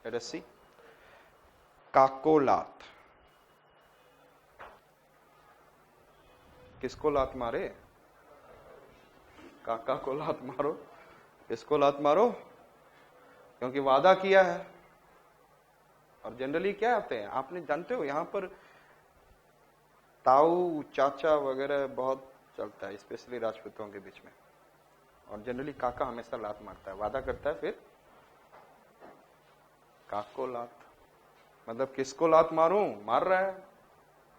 Let us सी। काकोलात, किसको लात मारे? काका को लात मारो। किसको लात मारो? क्योंकि वादा किया है। और जनरली क्या होते हैं, आपने जानते हो, यहां पर ताऊ चाचा वगैरह बहुत चलता है, स्पेशली राजपूतों के बीच में। और जनरली काका हमेशा लात मारता है, वादा करता है, फिर काको लात, मतलब किसको लात मारूं, मार रहा है।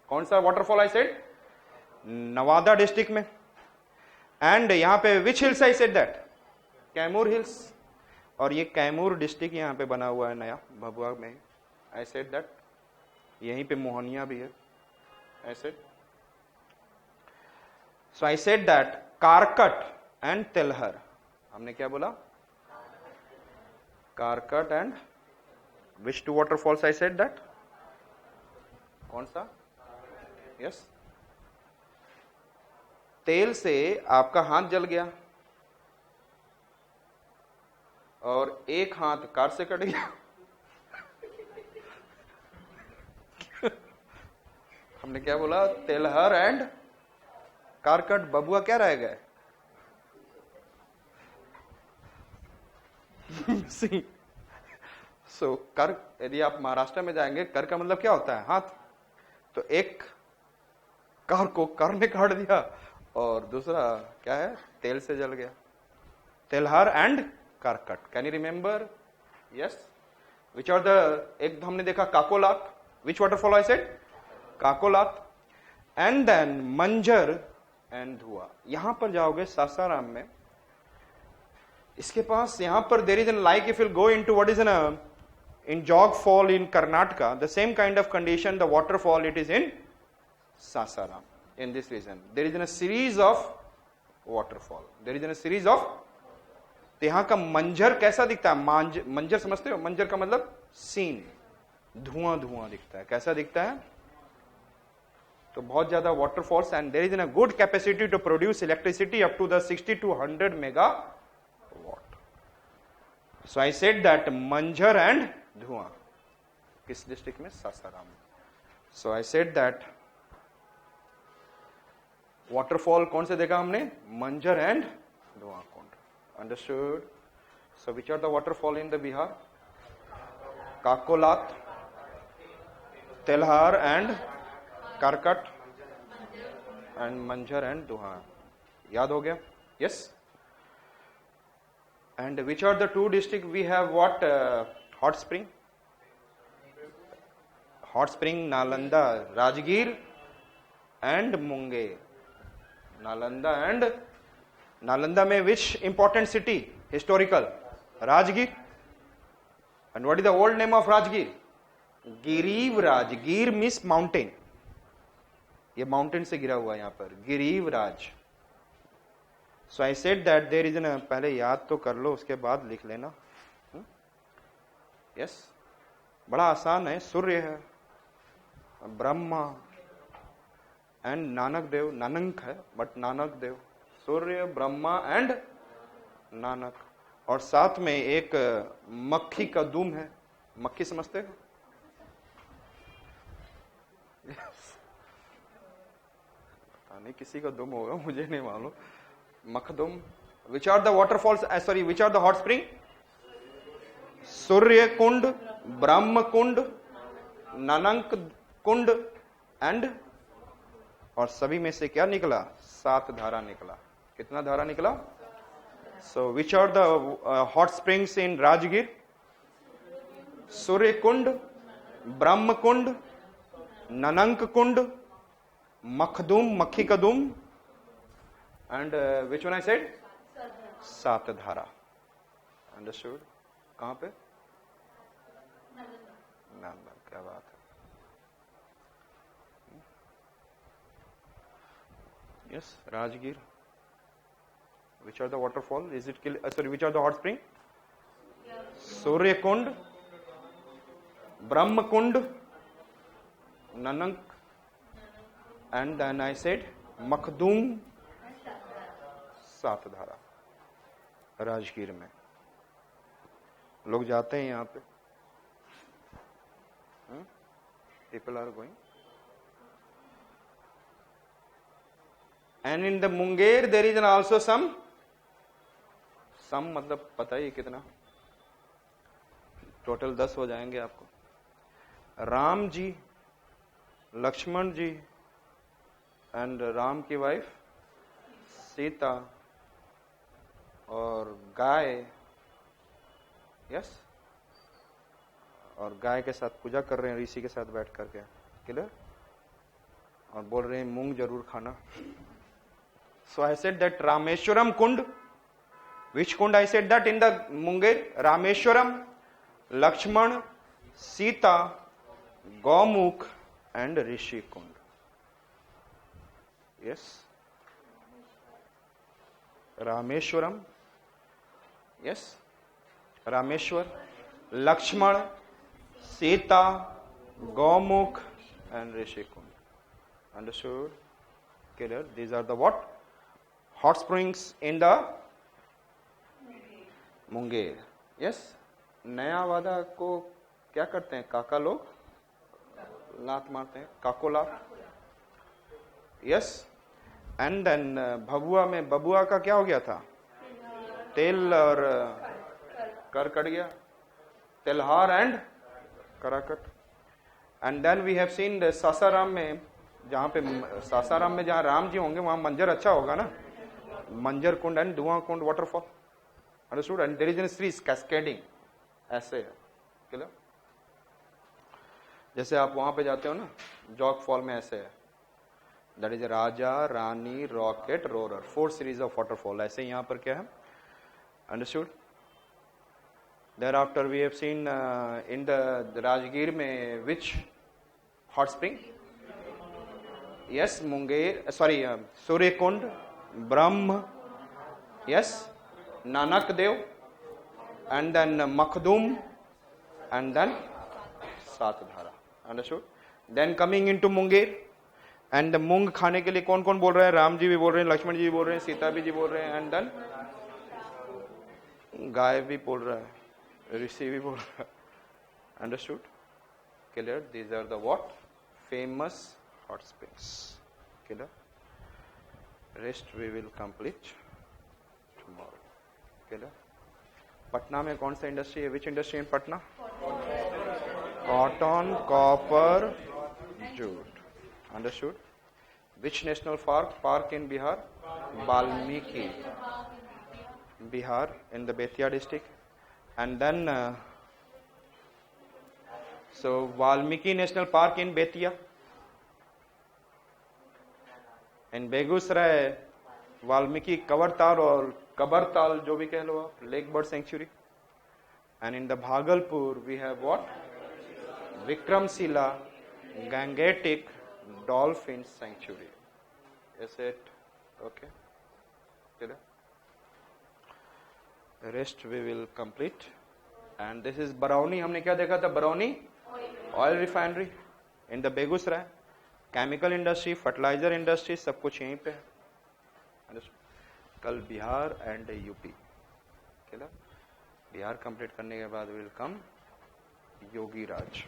कौन सा waterfall I said? Nawada district में। एंड यहां पे which hills I said that? Kaimur hills. और ये कैमूर डिस्ट्रिक्ट यहां पे बना हुआ है नया भभुआ में। आई सेड दैट यहीं पे मोहनिया भी है। I said, so I said that Karkat and Telhar. हमने क्या बोला? Karkat and which two waterfalls I said that? कौन सा? यस। तेल से आपका हाथ जल गया और एक हाथ कार से कट गया। हमने क्या बोला? तेलहर एंड कारकट। बबुआ क्या रह गए? सो कर, यदि आप महाराष्ट्र में जाएंगे, कर का मतलब क्या होता है? हाथ। तो एक कार को कर ने काट दिया और दूसरा क्या है? तेल से जल गया। Telhar and Karkat. Can you remember? Yes. Which are the, एक हमने देखा Kakolat. Which waterfall I said? Kakolat. And then Manjhar and Dhua. यहां पर जाओगे सासाराम में, इसके पास यहां पर there is an, like if you go into what is an in Jog Fall in Karnataka, the same kind of condition, the waterfall, it is in Sasaram, in this region. There is a series of waterfall. There is a series of, तो यहां का मंजर कैसा दिखता है? मंजर समझते हो? मंजर का मतलब सीन, धुआं धुआं दिखता है। कैसा दिखता है? तो बहुत ज्यादा waterfalls, and there is a good capacity to produce electricity up to the 60 to 100 megawatt. So I said that मंजर and धुआं किस डिस्ट्रिक्ट में? Sasaram. So I said that waterfall कौन से देखा हमने? Manjhar and Dhuan Kund. Understood? So which are the waterfall in the Bihar? Kakolat, Telhar and Karkat and Manjhar and Dhuan. याद हो गया? Yes. And which are the two district we have what hot spring? Hot spring Nalanda, Rajgir and Munger. Nalanda and Nalanda में which important city? Historical? Rajgir. And what is the old name of Rajgir? गिरीवराज। गिर means mountain. ये mountain से गिरा हुआ है यहाँ पर, गिरीवराज। So I said that there is an, पहले याद तो कर लो, उसके बाद लिख लेना। यस, बड़ा आसान है। सूर्य है, ब्रह्मा एंड नानक देव। नानक है बट नानक देव। सूर्य, ब्रह्मा एंड नानक। और साथ में एक मक्खी का दुम है। मक्खी समझते हो? पता नहीं किसी का दुम होगा, मुझे नहीं मालूम। Makhdum. Which are the waterfalls, sorry, which are the hot spring? Surya Kund, Brahma Kund, Nanak Kund and, और सभी में से क्या निकला? 7 धारा निकला। कितना धारा निकला? So which are the hot springs in Rajgir? Surya Kund, Brahma Kund, Nanak Kund, Makhdum, मक्खी का दुम, and which one I said? 7 धारा। अंडरस्टूड? कहां पे? नालंदा। क्या बात है। Yes, Rajgir. Which are the waterfall? Is it, sorry, which are the hot spring? Surya Kund, Brahma Kund, Nanak, and then I said Makhdum. 7 धारा राजगीर में। लोग जाते हैं यहाँ पे, People are going. And in the Munger there is also some मतलब पता ही कितना, टोटल 10 हो जाएंगे आपको. राम जी, लक्ष्मण जी एंड राम की वाइफ सीता और गाय, यस, और गाय के साथ पूजा कर रहे हैं ऋषि के साथ बैठ करके, क्लियर, और बोल रहे हैं मूंग जरूर खाना. So I said that Rameshwaram Kund, which kund I said that in the Munger? Rameshwaram, Lakshman, Sita, Gaumukh and Rishi Kund. Yes. Rameshwaram, yes, Rameshwar, Lakshman, Sita, Gaumukh and Rishi Kund. Understood? Clear? These are the what? Hot springs in the Munger. Yes. नया वादा को क्या करते हैं काका लोग? लात मारते हैं, काकोला. यस. एंड देन भबुआ में, बबुआ का क्या हो गया था? तेल और कर कट गया, Telhar and Karakat. And then we have seen Sasaram में, जहां पे सासाराम में जहां राम जी होंगे वहां मंजर अच्छा होगा ना, मंजर कुंड and Dhuan Kund waterfall. Understood? And there is a series cascading, ऐसे है, क्लियर. जैसे आप वहां पे जाते हो ना जॉग फॉल में, ऐसे है, दैट इज राजा रानी रॉकेट रोरर, 4 सीरीज ऑफ वाटरफॉल. ऐसे यहाँ पर क्या है? Understood. There after we have seen in the Rajgir में which hot spring? Yes, Munger, sorry, Suryakund, Brahma, yes, Nanak Dev, and then Makhdum, and then Satdhara. Understood? Then coming into Munger, and the मूंग खाने के लिए कौन कौन बोल रहा है? राम जी भी बोल रहे हैं, लक्ष्मण जी भी बोल रहे हैं, सीता भी जी बोल रहे हैं, and then गाय भी बोल रहा है, ऋषि भी बोल रहा है. Understood? Clear? These are the what? Famous hot springs. Clear? Rest we will complete tomorrow. Patna में कौन सा इंडस्ट्री है? Which industry in Patna? Cotton, copper, jute. Understood. Which national park in Bihar? Valmiki, Bihar, in the Bettiah district. And then so Valmiki national park in Bettiah. In Begusarai Valmiki Kawartal और कबरताल, जो भी कह लो आप, lake bird sanctuary. And in the Bhagalpur we have what? Vikramshila gangetic dolphin sanctuary. Is it okay? चलो, rest we will complete. And this is Barauni. हमने क्या देखा था? Barauni oil refinery in the Begusarai, chemical industry, fertiliser industry, सब कुछ यहीं पे है. कल Bihar and UP. Bihar complete करने के बाद विल कम योगी राज.